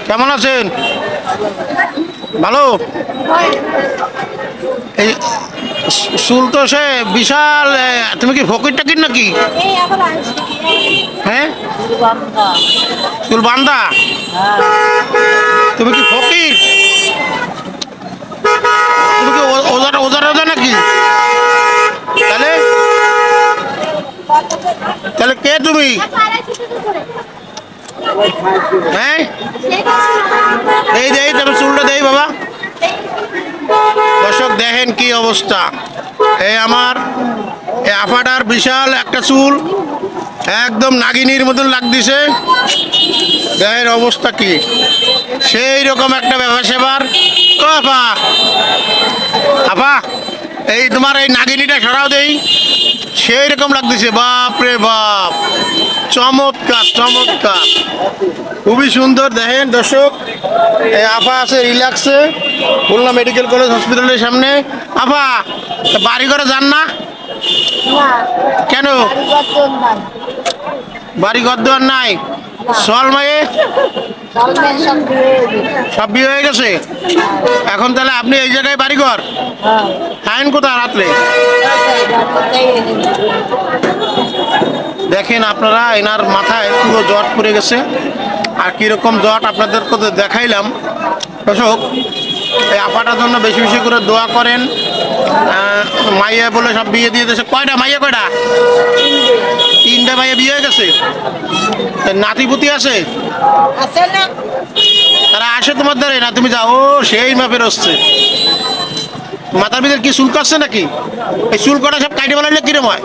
কেমন আছেন? ভালো। এই চুল তো সে বিশাল। তুমি কি ফকির টাকির নাকি? হ্যাঁ, চুল বান্ধা। তুমি কি ফকির? তুমি কি ওজার ওজার ওজা নাকি? তাহলে তাহলে কে তুমি? হ্যাঁ, এই দেই তবে চুলটা দেই বাবা। দর্শক দেখেন কি অবস্থা। এই আমার এই আপাটার বিশাল একটা চুল, একদম নাগিনীর মতন লাগতেছে। দেখেন অবস্থা কি, সেই রকম একটা ব্যাপার সেবার। ও আপা, আপা এই তোমার এই নাগিনীটা সরাও দেই, সেই রকম লাগতেছে। বাপ রে বাপ, চমৎকার চমৎকার, খুবই সুন্দর। দেখেন দর্শক, এই আপা আছে রিল্যাক্সে খুলনা মেডিকেল কলেজ হসপিটালের সামনে। আপা বাড়ি ঘরে যান না কেন? বাড়ি ঘর দোয়ার নাই? সল মায়ে সব বিয়ে হয়ে গেছে। এখন তাহলে আপনি এই জায়গায় বাড়ি ঘর আইন কোথায় রাত্রে? দেখেন আপনারা, এনার মাথায় পুরো জট পড়ে গেছে। আর কীরকম জট আপনাদেরকে তো দেখাইলাম। দর্শক, এই আপাটার জন্য বেশি বেশি করে দোয়া করেন। মাইয়া বলে সব বিয়ে দিয়ে দিয়েছে। কয়টা মাইয়া? কয়টা? 3টে মাইয়া বিয়ে হয়ে গেছে। নাতিপুতি আছে? তারা আসে তোমার দ্বারে না তুমি যাও? ও সেই মাপের হচ্ছে। মাথার ভিতরে কি চুল কাটছে নাকি? এই চুল কটা সব কাটে বলাইলে কিরম হয়?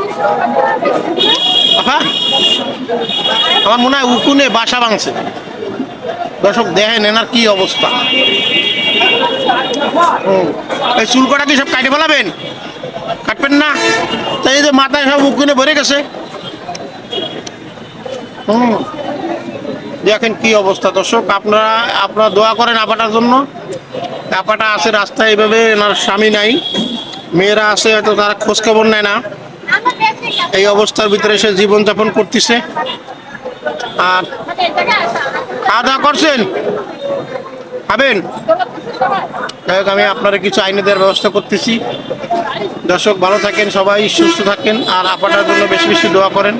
আমার মনে হয় উকুনে বাসা ভাঙছে। দর্শক দেখেন এনার কি অবস্থা। এই চুল কটা কি সব কাটে ফেলাবেন? কাটবেন না? তাই এই যে মাথায় সব উকুনে ভরে গেছে। দেখেন কি অবস্থা। দর্শক আপনারা দোয়া করেন আপাটার জন্য। আপাটা আছে রাস্তায় এইভাবে, এনার স্বামী নাই, মেয়েরা আছে হয়তো, তারা খোঁজ খবর নেয় না। এই অবস্থার ভিতরে সে জীবনযাপন করতেছে। আর খাওয়া দাওয়া করছেন? খাবেন? যাই হোক, আমি আপনারা কিছু আইনে দেওয়ার ব্যবস্থা করতেছি। দর্শক ভালো থাকেন, সবাই সুস্থ থাকেন, আর আপাটার জন্য বেশি বেশি দোয়া করেন।